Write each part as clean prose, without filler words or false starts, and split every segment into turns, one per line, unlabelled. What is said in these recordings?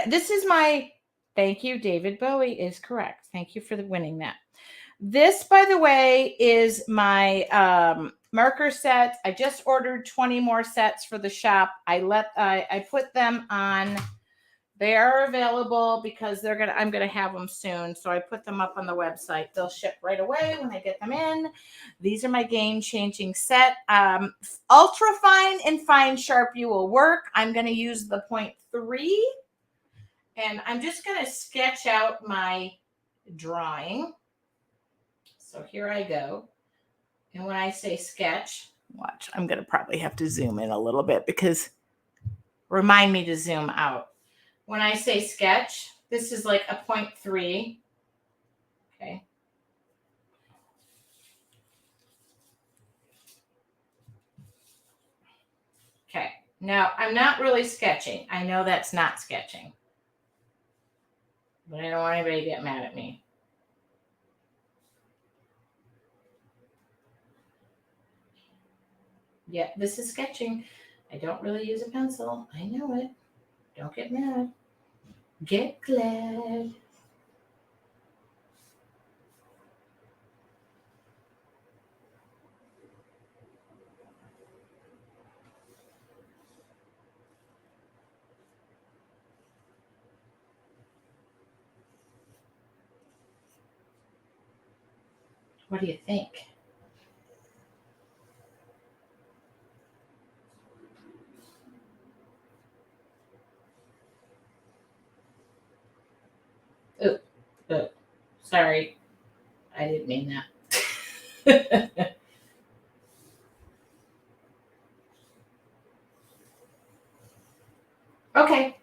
this is my, thank you, David Bowie is correct. Thank you for winning that. This, by the way, is my marker set. I just ordered 20 more sets for the shop. I put them on. They are available because I'm gonna have them soon. So I put them up on the website. They'll ship right away when I get them in. These are my game-changing set. Ultra fine and fine Sharpie will work. I'm gonna use the 0.3, and I'm just gonna sketch out my drawing. So here I go. And when I say sketch, watch, I'm gonna probably have to zoom in a little bit because remind me to zoom out. When I say sketch, this is like a 0.3. Okay. Okay. Now, I'm not really sketching. I know that's not sketching. But I don't want anybody to get mad at me. Yeah, this is sketching. I don't really use a pencil. I know it. Don't get mad. Get glad. What do you think? Oh, sorry. I didn't mean that. Okay.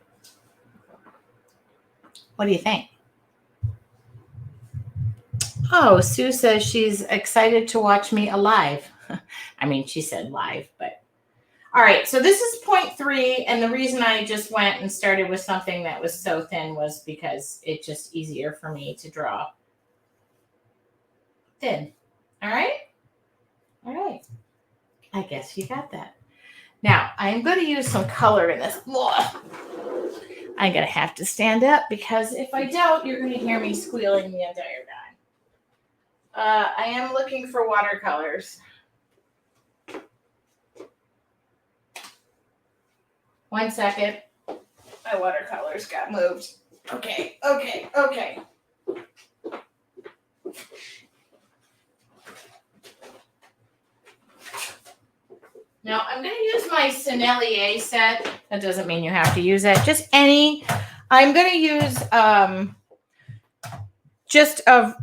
What do you think? Oh, Sue says she's excited to watch me alive. I mean, she said live, but all right. So this is 0.3, and the reason I just went and started with something that was so thin was because it's just easier for me to draw thin. All right. All right. I guess you got that. Now I'm going to use some color in this. I'm going to have to stand up because if I don't, you're going to hear me squealing the entire time. I am looking for watercolors. One second. My watercolors got moved. Okay. Now I'm going to use my Sennilier set. That doesn't mean you have to use it. Just any. I'm going to use just a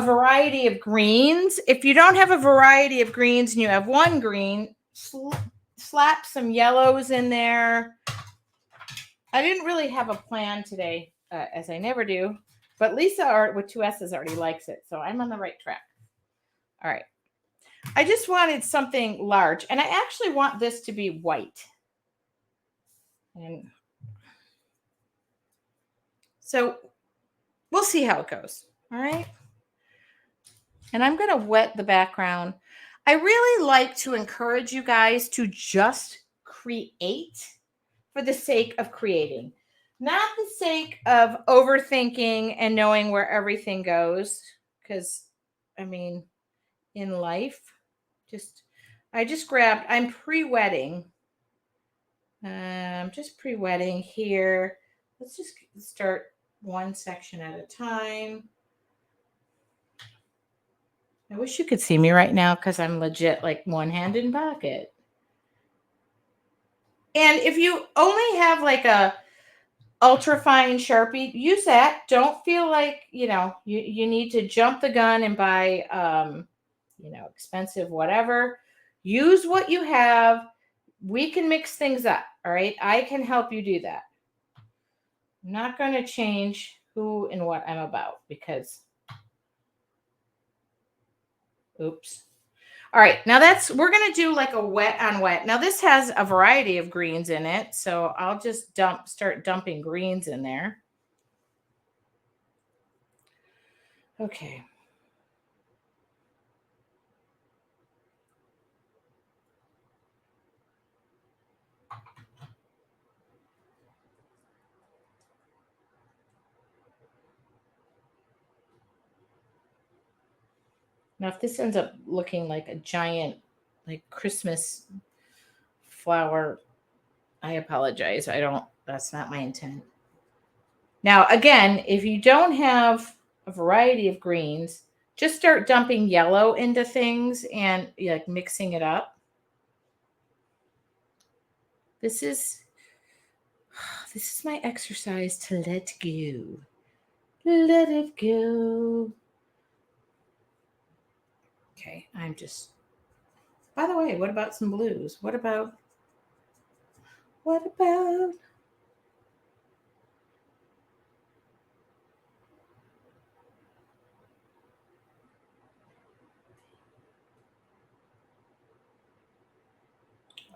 variety of greens. If you don't have a variety of greens and you have one green, slap some yellows in there. I didn't really have a plan today, as I never do, but Lisa with 2 S's already likes it, so I'm on the right track. All right. I just wanted something large, and I actually want this to be white. And so we'll see how it goes. All right. And I'm going to wet the background. I really like to encourage you guys to just create for the sake of creating, not the sake of overthinking and knowing where everything goes. Because, I mean, in life, I'm pre-wetting. I'm just pre-wetting here. Let's just start one section at a time. I wish you could see me right now because I'm legit like one hand in pocket. And if you only have like a ultra fine Sharpie, use that. Don't feel like, you need to jump the gun and buy, expensive whatever. Use what you have. We can mix things up. All right. I can help you do that. I'm not going to change who and what I'm about because, oops. All right, now we're going to do like a wet on wet. Now this has a variety of greens in it, so I'll just start dumping greens in there. Okay. Now, if this ends up looking like a giant, like Christmas flower, I apologize. That's not my intent. Now, again, if you don't have a variety of greens, just start dumping yellow into things and like mixing it up. This is my exercise to let go. Let it go. Okay, by the way, what about some blues? What about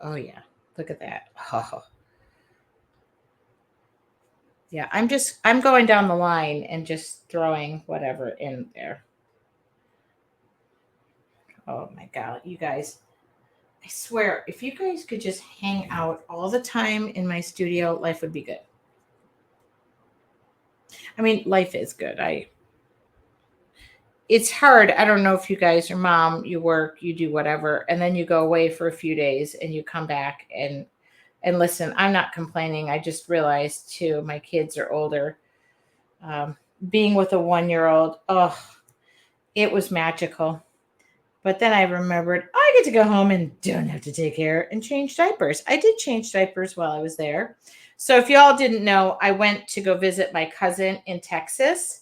Oh yeah, look at that. Oh. Yeah, I'm going down the line and just throwing whatever in there. Oh my God, you guys. I swear, if you guys could just hang out all the time in my studio, life would be good. I mean, life is good. It's hard. I don't know if you guys are mom, you work, you do whatever, and then you go away for a few days and you come back and listen, I'm not complaining. I just realized too, my kids are older. Um, being with a 1-year-old, oh, it was magical. But then I remembered I get to go home and don't have to take care and change diapers. I did change diapers while I was there. So if y'all didn't know, I went to go visit my cousin in Texas.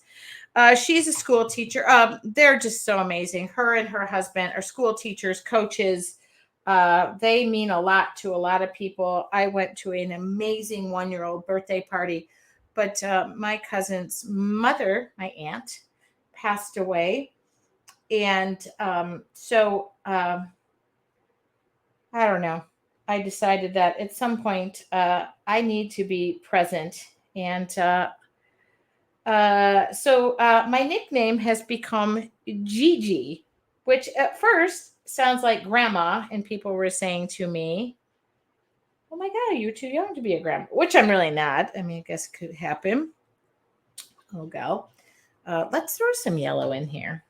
She's a school teacher. They're just so amazing. Her and her husband are school teachers, coaches. They mean a lot to a lot of people. I went to an amazing 1-year-old birthday party, but my cousin's mother, my aunt, passed away. And I don't know. I decided that at some point I need to be present. And my nickname has become Gigi, which at first sounds like grandma. And people were saying to me, oh my God, you're too young to be a grandma, which I'm really not. I mean, I guess it could happen. Oh, go. Let's throw some yellow in here.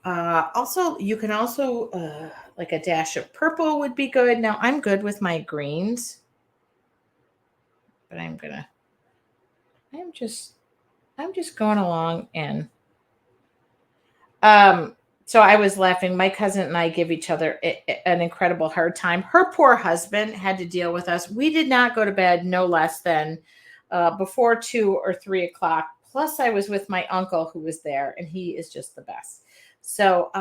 Also, you can also like a dash of purple would be good. Now I'm good with my greens, but I'm just I'm just going along and um. So I was laughing. My cousin and I give each other an incredible hard time. Her poor husband had to deal with us. We did not go to bed no less than before 2 or 3 o'clock. Plus, I was with my uncle who was there, and he is just the best. So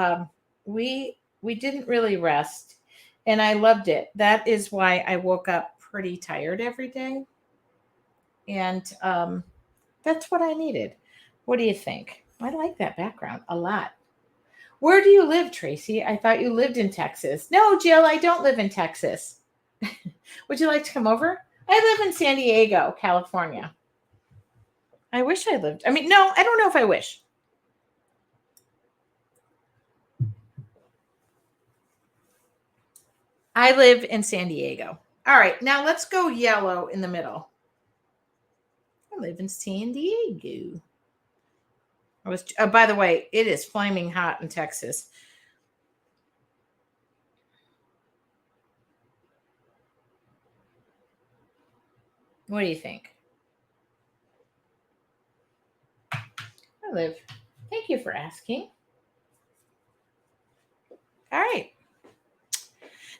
we didn't really rest, and I loved it. That is why I woke up pretty tired every day, and that's what I needed. What do you think? I like that background a lot. Where do you live, Tracy? I thought you lived in Texas. No, Jill, I don't live in Texas. Would you like to come over? I live in San Diego, California. I wish I lived. I mean, no, I don't know if I wish. I live in San Diego. All right, now let's go yellow in the middle. I live in San Diego. By the way, it is flaming hot in Texas. What do you think? I live. Thank you for asking. All right.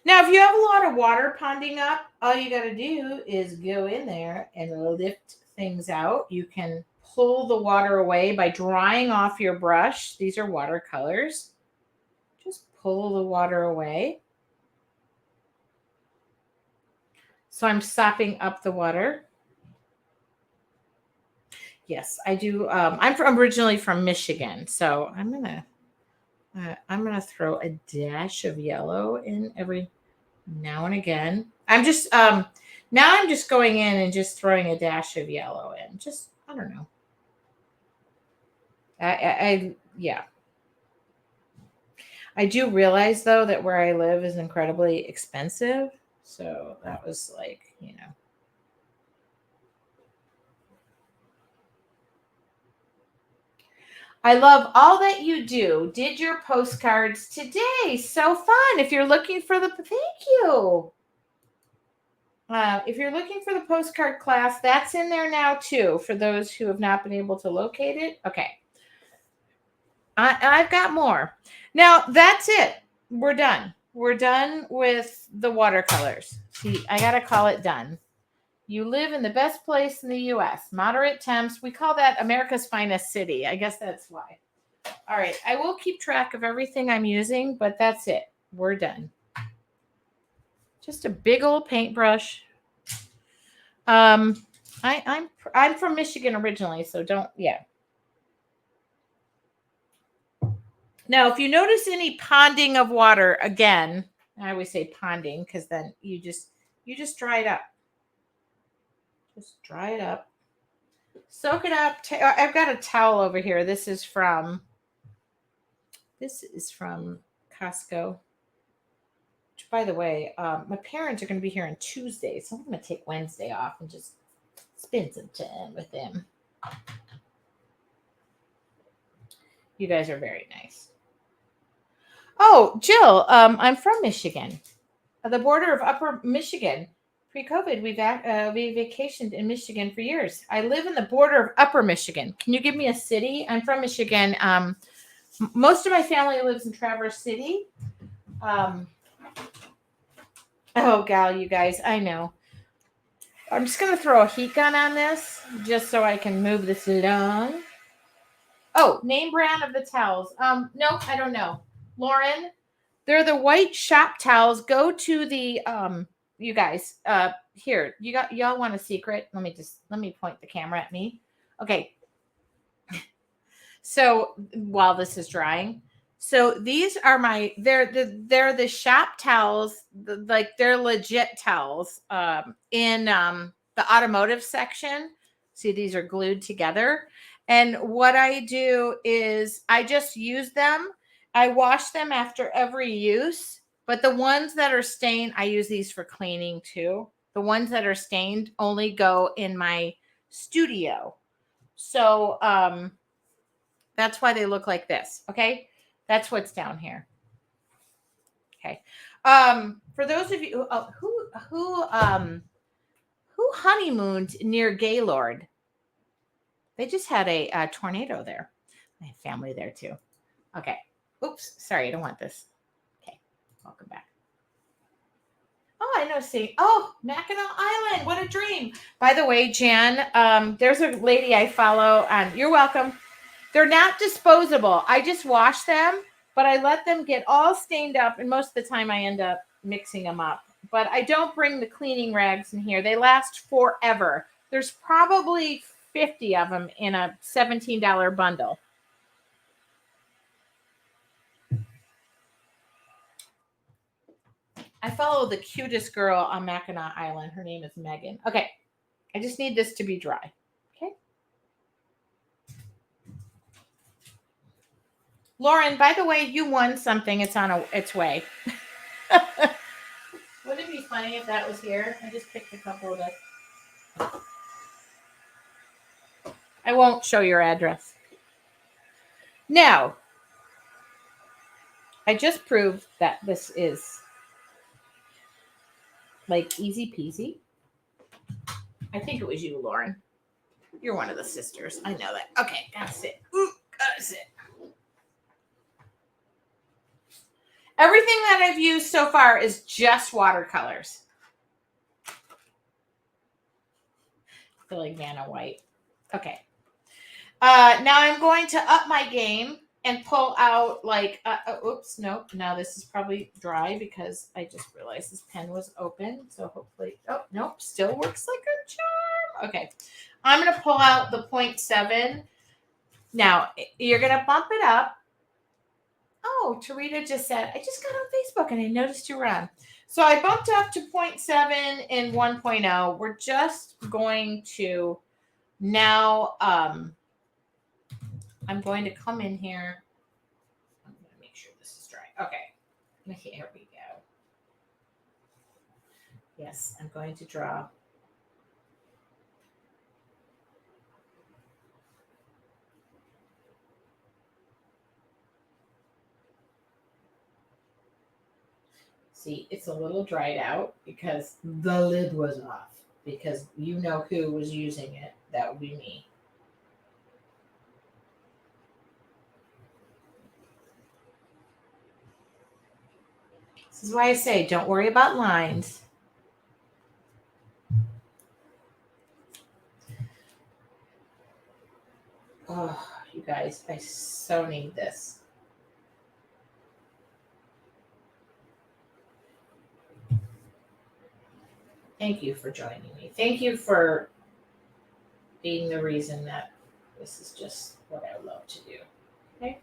Now, if you have a lot of water ponding up, all you got to do is go in there and lift things out. You can pull the water away by drying off your brush. These are watercolors. Just pull the water away. So I'm sopping up the water. Yes, I do. Originally from Michigan, so I'm gonna throw a dash of yellow in every now and again. Now I'm just going in and just throwing a dash of yellow in. Just I don't know. Yeah. I do realize though that where I live is incredibly expensive. So that was like. I love all that you do. Did your postcards today. So fun. If you're looking for the, thank you. If you're looking for the postcard class, that's in there now too, for those who have not been able to locate it. Okay. I've got more. Now, that's it. We're done. We're done with the watercolors. See, I got to call it done. You live in the best place in the U.S. Moderate temps. We call that America's finest city. I guess that's why. All right. I will keep track of everything I'm using, but that's it. We're done. Just a big old paintbrush. I'm from Michigan originally, so don't, yeah. Now, if you notice any ponding of water, again, I always say ponding because then you just dry it up. Just dry it up. Soak it up. I've got a towel over here. This is from Costco. Which, by the way, my parents are going to be here on Tuesday, so I'm going to take Wednesday off and just spend some time with them. You guys are very nice. Oh, Jill, I'm from Michigan, the border of Upper Michigan. Pre-COVID, we vacationed in Michigan for years. I live in the border of Upper Michigan. Can you give me a city? I'm from Michigan. Most of my family lives in Traverse City. Oh, gal, you guys, I know. I'm just going to throw a heat gun on this just so I can move this along. Oh, name brand of the towels. No, I don't know. Lauren, they're the white shop towels. Go to the you guys, here. Y'all want a secret? Let me point the camera at me. Okay. So while this is drying, so these are they're the shop towels, like they're legit towels in the automotive section. See, these are glued together. And what I do is I just use them. I wash them after every use, but the ones that are stained, I use these for cleaning too. The ones that are stained only go in my studio. So that's why they look like this. Okay. That's what's down here. Okay. For those of you who honeymooned near Gaylord, they just had a tornado there. I have family there too. Okay. Oops. Sorry. I don't want this. Okay. Welcome back. Oh, I know. See. Oh, Mackinac Island. What a dream. By the way, Jan, there's a lady I follow on. You're welcome. They're not disposable. I just wash them, but I let them get all stained up. And most of the time I end up mixing them up. But I don't bring the cleaning rags in here. They last forever. There's probably 50 of them in a $17 bundle. I follow the cutest girl on Mackinac Island. Her name is Megan. Okay. I just need this to be dry. Okay. Lauren, by the way, you won something. It's on its way. Wouldn't it be funny if that was here? I just picked a couple of this. I won't show your address. Now, I just proved that this is like easy peasy. I think it was you, Lauren. You're one of the sisters. I know that. Okay, gotta sit. Ooh, gotta sit. Everything that I've used so far is just watercolors. I feel like Vanna White. Okay. Now I'm going to up my game and pull out like, oops, nope. Now this is probably dry because I just realized this pen was open. So hopefully, oh, nope, still works like a charm. Okay. I'm going to pull out the 0.7. Now you're going to bump it up. Oh, Tarita just said, I just got on Facebook and I noticed you were on. So I bumped up to 0.7 and 1.0. We're just going to now, I'm going to come in here. I'm going to make sure this is dry. Okay. Here we go. Yes, I'm going to draw. See, it's a little dried out because the lid was off. Because you know who was using it. That would be me. This is why I say don't worry about lines. Oh, you guys, I so need this. Thank you for joining me. Thank you for being the reason that this is just what I love to do. Okay.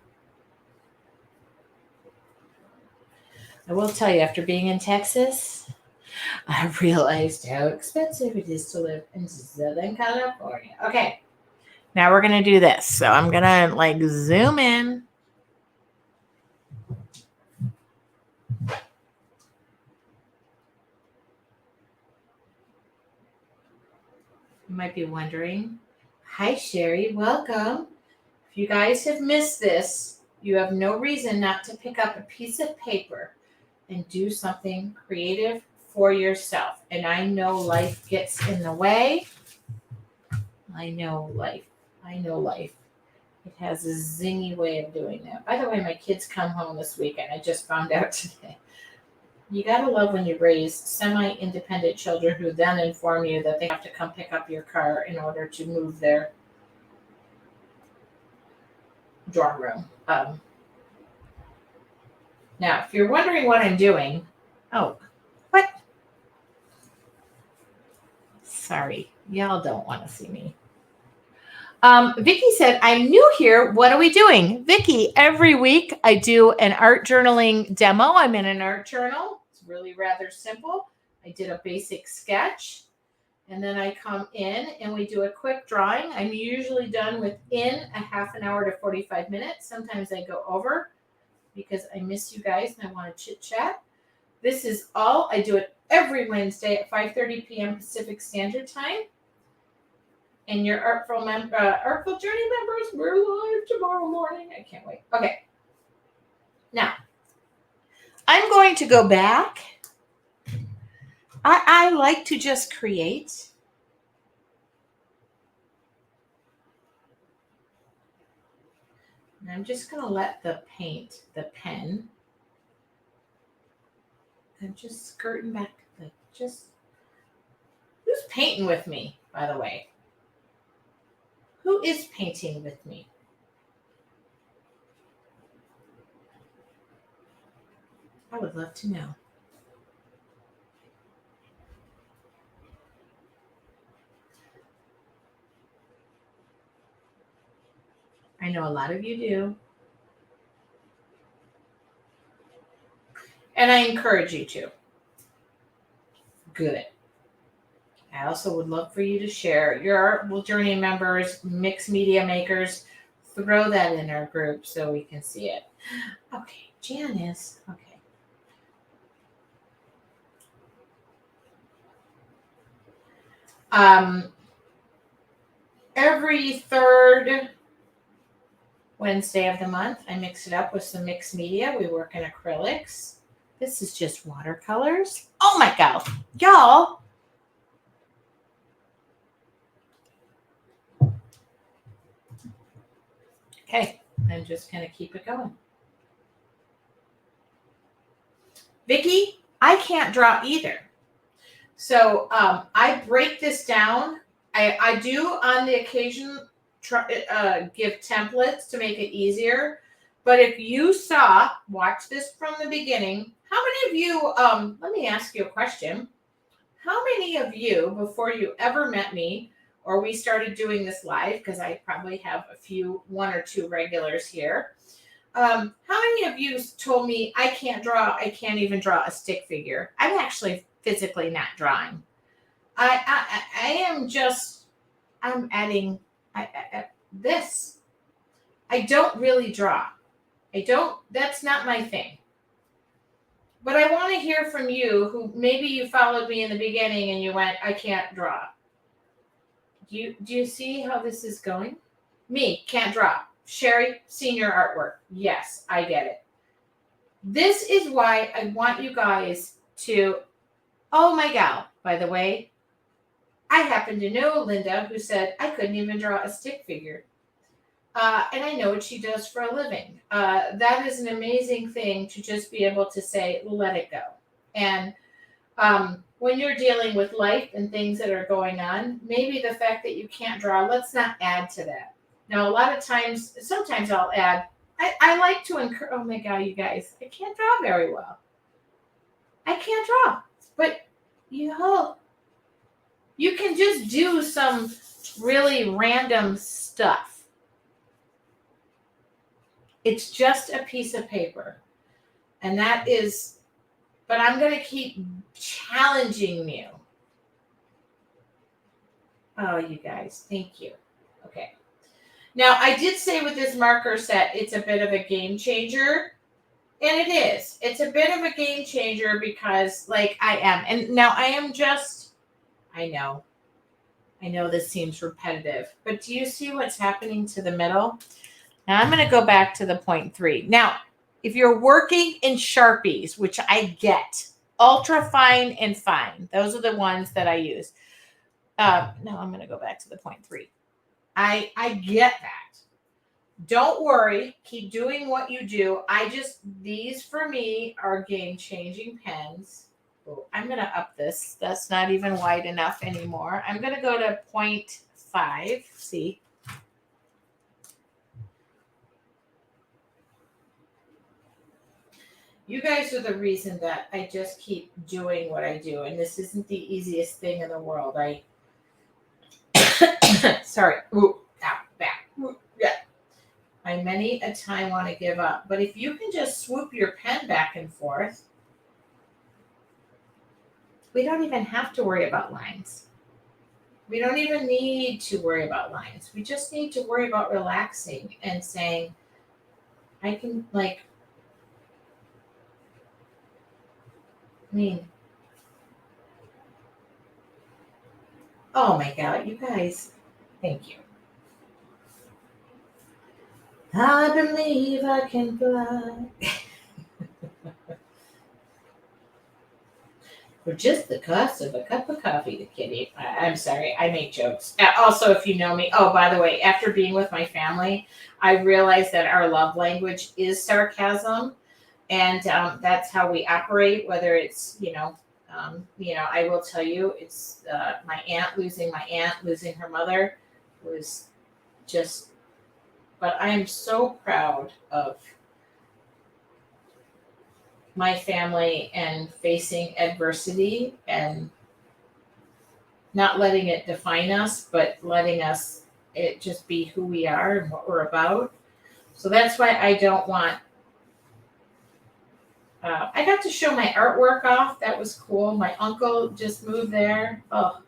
I will tell you, after being in Texas, I realized how expensive it is to live in Southern California. Okay. Now we're going to do this. So I'm going to like zoom in. You might be wondering, hi, Sherry, welcome. If you guys have missed this, you have no reason not to pick up a piece of paper and do something creative for yourself. And I know life gets in the way. I know life. It has a zingy way of doing that. By the way, my kids come home this weekend. I just found out today. You gotta love when you raise semi-independent children who then inform you that they have to come pick up your car in order to move their dorm room. Now, if you're wondering what I'm doing, what? Sorry, y'all don't want to see me. Vicki said, I'm new here. What are we doing? Vicki, every week I do an art journaling demo. I'm in an art journal. It's really rather simple. I did a basic sketch and then I come in and we do a quick drawing. I'm usually done within a half an hour to 45 minutes. Sometimes I go over because I miss you guys and I want to chit chat. This is all. I do it every Wednesday at 5:30 p.m. Pacific Standard Time. And your Artful Journey members, we're live tomorrow morning. I can't wait. Okay. Now, I'm going to go back. I like to just create. And I'm just going to let the pen, I'm just skirting back who's painting with me, by the way? Who is painting with me? I would love to know. I know a lot of you do. And I encourage you to. Good. I also would love for you to share your Artful Journey members, mixed media makers. Throw that in our group so we can see it. Okay, Janice. Okay. Every third Wednesday of the month, I mix it up with some mixed media. We work in acrylics. This is just watercolors. Oh my God, y'all. Okay, I'm just going to keep it going. Vicki, I can't draw either. So I break this down. I do on the occasion give templates to make it easier. But if you watch this from the beginning, how many of you, let me ask you a question. How many of you, before you ever met me, or we started doing this live, because I probably have one or two regulars here, how many of you told me I can't draw, I can't even draw a stick figure? I'm actually physically not drawing. I'm adding this. I don't really draw. That's not my thing. But I want to hear from you who maybe you followed me in the beginning and you went, I can't draw. Do you see how this is going? Me, can't draw. Sherry, senior artwork. Yes, I get it. This is why I want you guys to, oh my gal, by the way, I happen to know Linda who said I couldn't even draw a stick figure. And I know what she does for a living. That is an amazing thing to just be able to say, let it go. And when you're dealing with life and things that are going on, maybe the fact that you can't draw, let's not add to that. Now, a lot of times, sometimes I'll add, I like to encourage, oh my God, you guys, I can't draw very well. I can't draw. But, you can just do some really random stuff. It's just a piece of paper. And that is, but I'm going to keep challenging you. Oh, you guys, thank you. Okay. Now, I did say with this marker set, it's a bit of a game changer. And it is. It's a bit of a game changer because, like, I am. And now I am just, I know this seems repetitive. But do you see what's happening to the middle? Now, I'm going to go back to the 0.3. Now, if you're working in Sharpies, which I get, ultra fine and fine, those are the ones that I use. No, I'm going to go back to the 0.3. I get that. Don't worry. Keep doing what you do. These for me are game-changing pens. Oh, I'm going to up this. That's not even wide enough anymore. I'm going to go to 0.5. See? You guys are the reason that I just keep doing what I do. And this isn't the easiest thing in the world. Sorry. Ooh, ow, back. Ooh, yeah. I many a time want to give up. But if you can just swoop your pen back and forth, we don't even have to worry about lines. We don't even need to worry about lines. We just need to worry about relaxing and saying, I can, like, oh my God, you guys, thank you. I believe I can fly. For just the cost of a cup of coffee, the kitty. I'm sorry, I make jokes. Also, if you know me, oh, by the way, after being with my family, I realized that our love language is sarcasm. And that's how we operate, whether it's, I will tell you, it's my aunt, losing her mother was just, but I am so proud of my family and facing adversity and not letting it define us, but letting it just be who we are and what we're about. So that's why I don't want, I got to show my artwork off. That was cool. My uncle just moved there. Oh,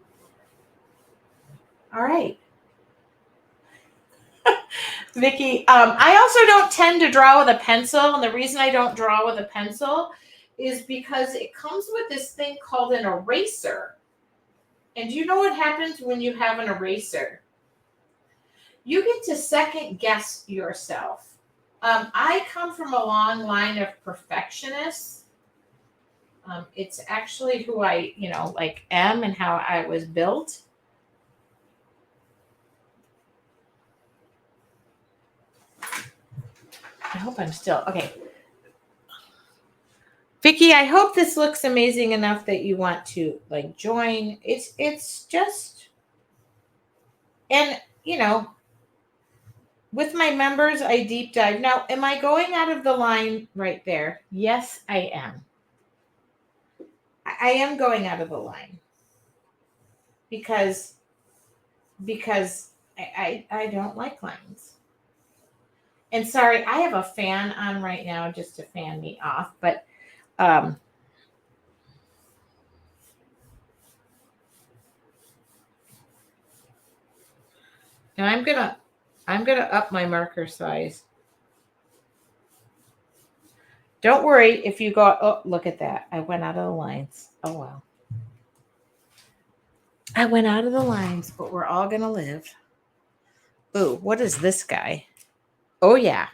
all right. Vicki, I also don't tend to draw with a pencil. And the reason I don't draw with a pencil is because it comes with this thing called an eraser. And do you know what happens when you have an eraser? You get to second guess yourself. I come from a long line of perfectionists. It's actually who I, am and how I was built. I hope I'm still, okay. Vicki, I hope this looks amazing enough that you want to join. It's just, and with my members, I deep dive. Now, am I going out of the line right there? Yes, I am. I am going out of the line because I don't like lines. And sorry, I have a fan on right now just to fan me off, but now I'm gonna up my marker size. Don't worry if you go, oh, look at that. I went out of the lines. Oh, wow. I went out of the lines, but we're all going to live. Ooh, what is this guy? Oh, yeah.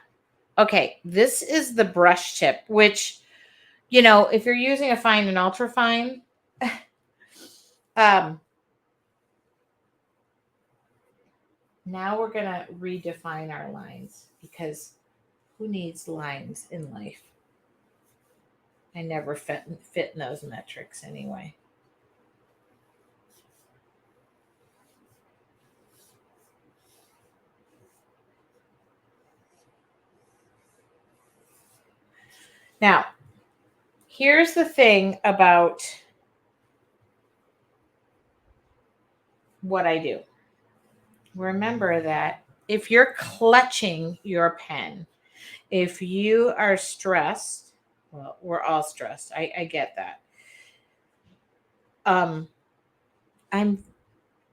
Okay, this is the brush tip, which, you know, if you're using a fine and ultra fine, now we're going to redefine our lines, because who needs lines in life? I never fit in those metrics anyway. Now, here's the thing about what I do. Remember that if you're clutching your pen, if you are stressed, well, we're all stressed. I get that.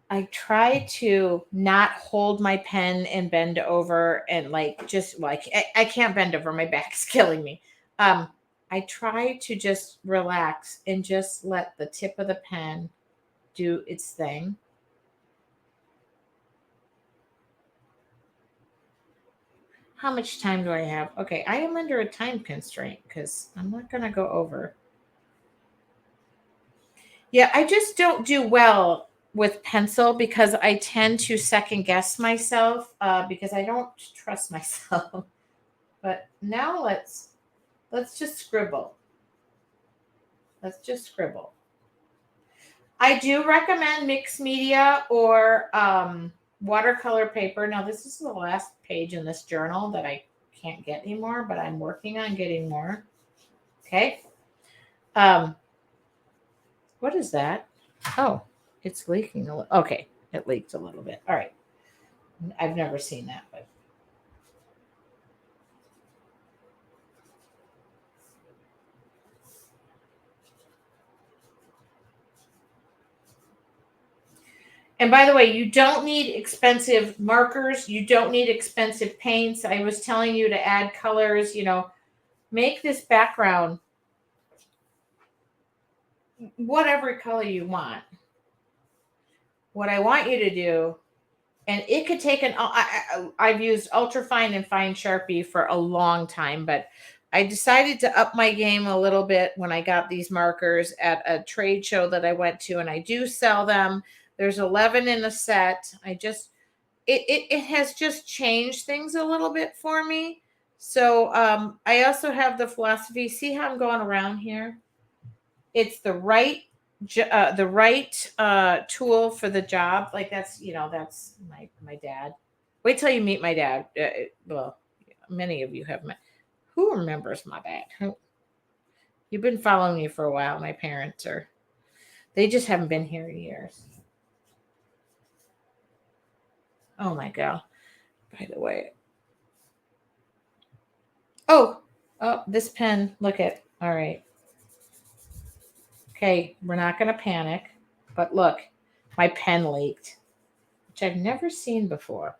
I try to not hold my pen and bend over and like just like I can't bend over. My back's killing me. I try to just relax and just let the tip of the pen do its thing. How much time do I have? Okay, I am under a time constraint because I'm not going to go over. Yeah, I just don't do well with pencil because I tend to second guess myself because I don't trust myself. But now let's just scribble. Let's just scribble. I do recommend mixed media or watercolor paper. Now, this is the last page in this journal that I can't get anymore, but I'm working on getting more. Okay. What is that? Oh, it's leaking a little. Okay, it leaked a little bit. All right. I've never seen that, but and by the way, you don't need expensive markers. You don't need expensive paints. I was telling you to add colors, you know, make this background whatever color you want. What I want you to do, and it could take I've used ultra fine and fine Sharpie for a long time, but I decided to up my game a little bit when I got these markers at a trade show that I went to, and I do sell them. There's 11 in a set. It has just changed things a little bit for me. So I also have the philosophy. See how I'm going around here? It's the right tool for the job. Like that's that's my dad. Wait till you meet my dad. Well, many of you have met. Who remembers my dad? You've been following me for a while. My parents are. They just haven't been here in years. Oh my god. By the way. Oh, this pen. Look at. All right. Okay, we're not going to panic. But look, my pen leaked, which I've never seen before.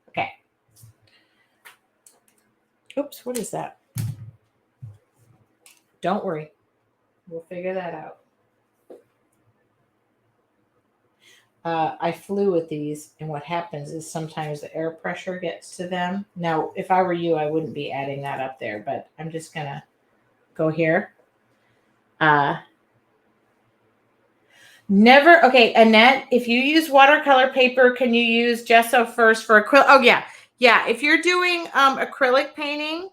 Okay. Oops, what is that? Don't worry. We'll figure that out. I flew with these, and what happens is sometimes the air pressure gets to them. Now, if I were you, I wouldn't be adding that up there, but I'm just going to go here. Never. Okay, Annette, if you use watercolor paper, can you use gesso first for acrylic? Oh, yeah. Yeah, if you're doing acrylic painting,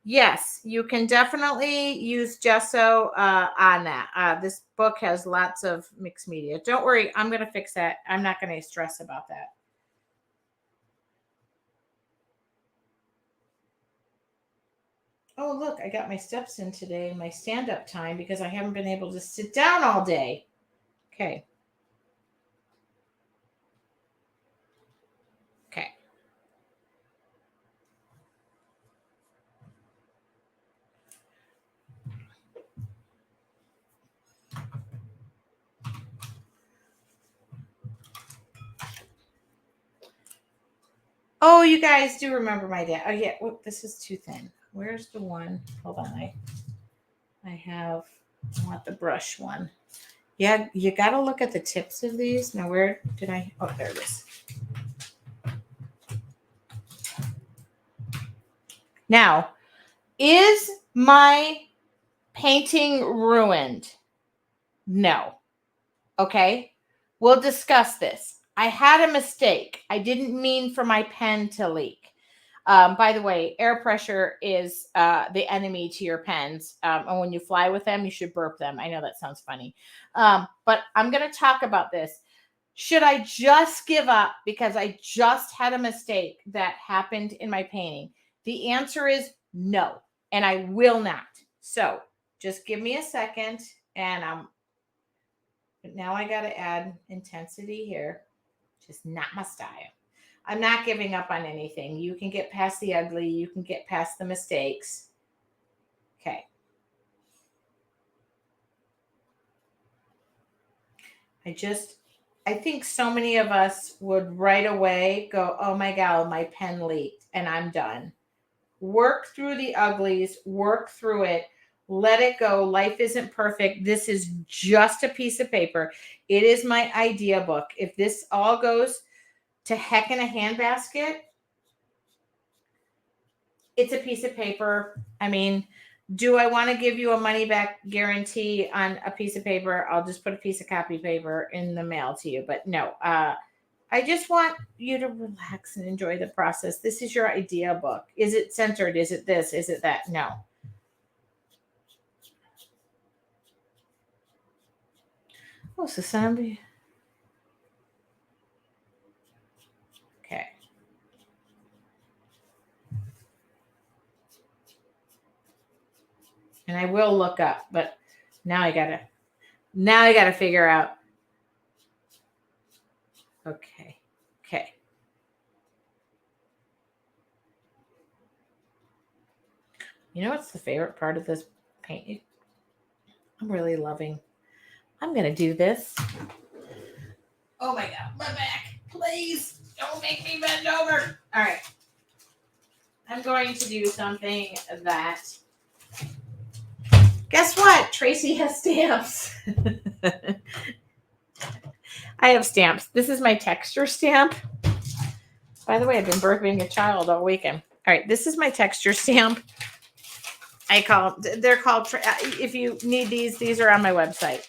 yes, you can definitely use gesso on that. This book has lots of mixed media. Don't worry, I'm going to fix that. I'm not going to stress about that. Oh, look, I got my steps in today, my stand-up time, because I haven't been able to sit down all day. Okay. Okay. Oh, you guys do remember my dad. Oh, yeah. Whoop, this is too thin. Where's the one? Hold on. I want the brush one. Yeah, you got to look at the tips of these. Now, where did I? Oh, there it is. Now, is my painting ruined? No. Okay. We'll discuss this. I had a mistake. I didn't mean for my pen to leak. By the way, air pressure is the enemy to your pens. And when you fly with them, you should burp them. I know that sounds funny. But I'm going to talk about this. Should I just give up because I just had a mistake that happened in my painting? The answer is no, and I will not. So just give me a second, and now I got to add intensity here. Just not my style. I'm not giving up on anything. You can get past the ugly. You can get past the mistakes. Okay. I think so many of us would right away go, oh my God, my pen leaked and I'm done. Work through the uglies, work through it, let it go. Life isn't perfect. This is just a piece of paper. It is my idea book. If this all goes to heck in a handbasket, it's a piece of paper. I mean, do I want to give you a money back guarantee on a piece of paper? I'll just put a piece of copy paper in the mail to you. But no, I just want you to relax and enjoy the process. This is your idea book. Is it centered? Is it this? Is it that? No. Oh, so somebody. Okay. And I will look up, but now I gotta figure out. Okay. Okay. You know what's the favorite part of this painting? I'm really loving. I'm gonna do this. Oh my God, my back. Please don't make me bend over. All right. I'm going to do something that. Guess what? Tracy has stamps. I have stamps. This is my texture stamp. By the way, I've been birthing a child all weekend. All right, this is my texture stamp. They're called, if you need these are on my website.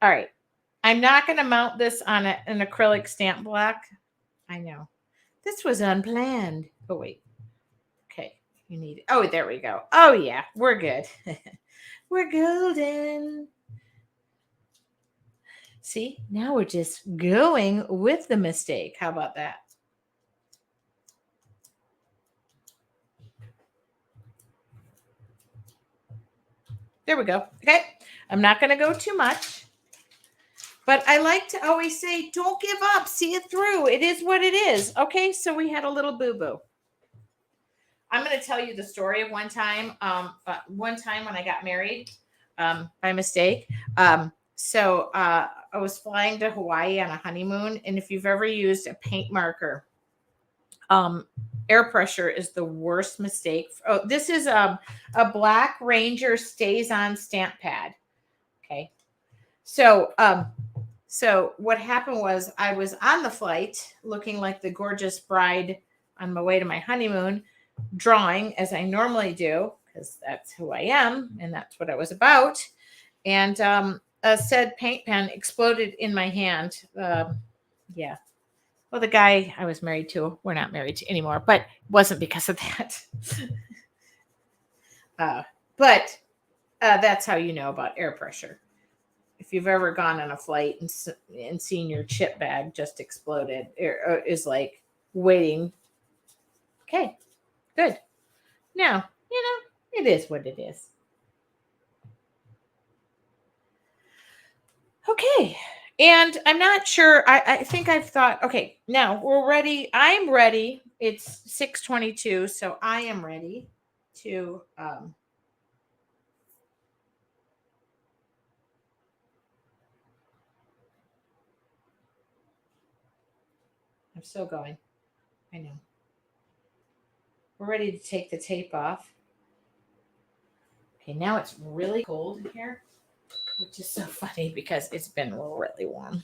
All right. I'm not going to mount this on an acrylic stamp block. I know. This was unplanned. Oh, wait. Okay. You need it. Oh, there we go. Oh, yeah. We're good. We're golden. See, now we're just going with the mistake. How about that? There we go. Okay. I'm not going to go too much. But I like to always say, don't give up. See it through. It is what it is. Okay. So we had a little boo-boo. I'm going to tell you the story of one time. One time when I got married by mistake. I was flying to Hawaii on a honeymoon. And if you've ever used a paint marker, air pressure is the worst mistake. Oh, this is a Black Ranger stays on stamp pad. Okay. So what happened was I was on the flight looking like the gorgeous bride on my way to my honeymoon, drawing as I normally do, because that's who I am and that's what I was about. And a said paint pen exploded in my hand. Yeah. Well, the guy I was married to, we're not married to anymore, but it wasn't because of that. But that's how you know about air pressure. If you've ever gone on a flight and seen your chip bag just exploded, it is like waiting. Okay, good. Now, it is what it is. Okay. And I'm not sure. I think I've thought, okay, now we're ready. I'm ready. It's 6:22, so I am ready to I'm still going. I know. We're ready to take the tape off. Okay, now it's really cold in here, which is so funny because it's been really warm.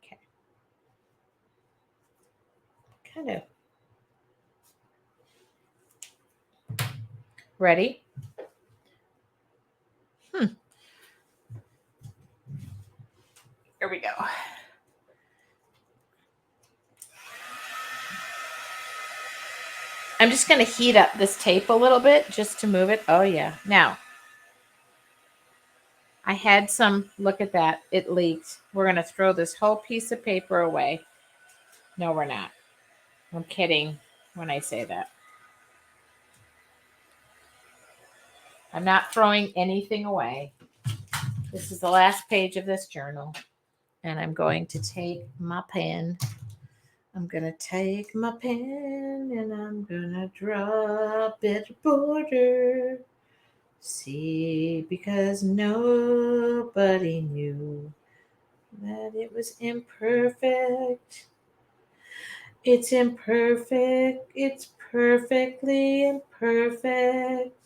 Okay. Kind of. Ready? Here we go. I'm just going to heat up this tape a little bit just to move it. Oh, yeah. Now, I had some, look at that. It leaked. We're going to throw this whole piece of paper away. No, we're not. I'm kidding when I say that. I'm not throwing anything away. This is the last page of this journal. And I'm going to take my pen. I'm going to take my pen and I'm going to draw a bit of border. See, because nobody knew that it was imperfect. It's imperfect. It's perfectly imperfect.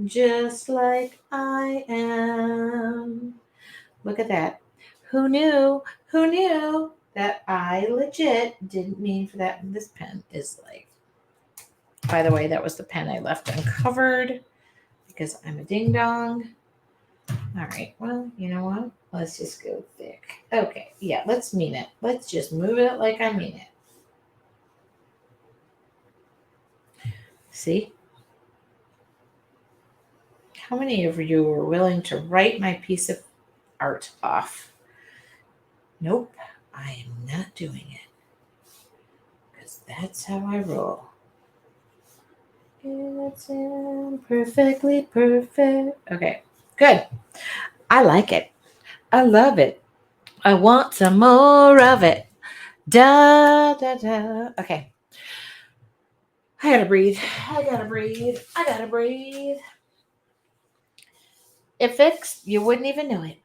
Just like I am. Look at that. Who knew? Who knew that I legit didn't mean for that? This pen is like, by the way, that was the pen I left uncovered because I'm a ding dong. All right. Well, you know what? Let's just go thick. Okay. Yeah, let's mean it. Let's just move it like I mean it. See? How many of you were willing to write my piece of art off? Nope, I am not doing it. Because that's how I roll. It's imperfectly perfect. Okay, good. I like it. I love it. I want some more of it. Da, da, da. Okay. I gotta breathe. I gotta breathe. I gotta breathe. It fixed. You wouldn't even know it.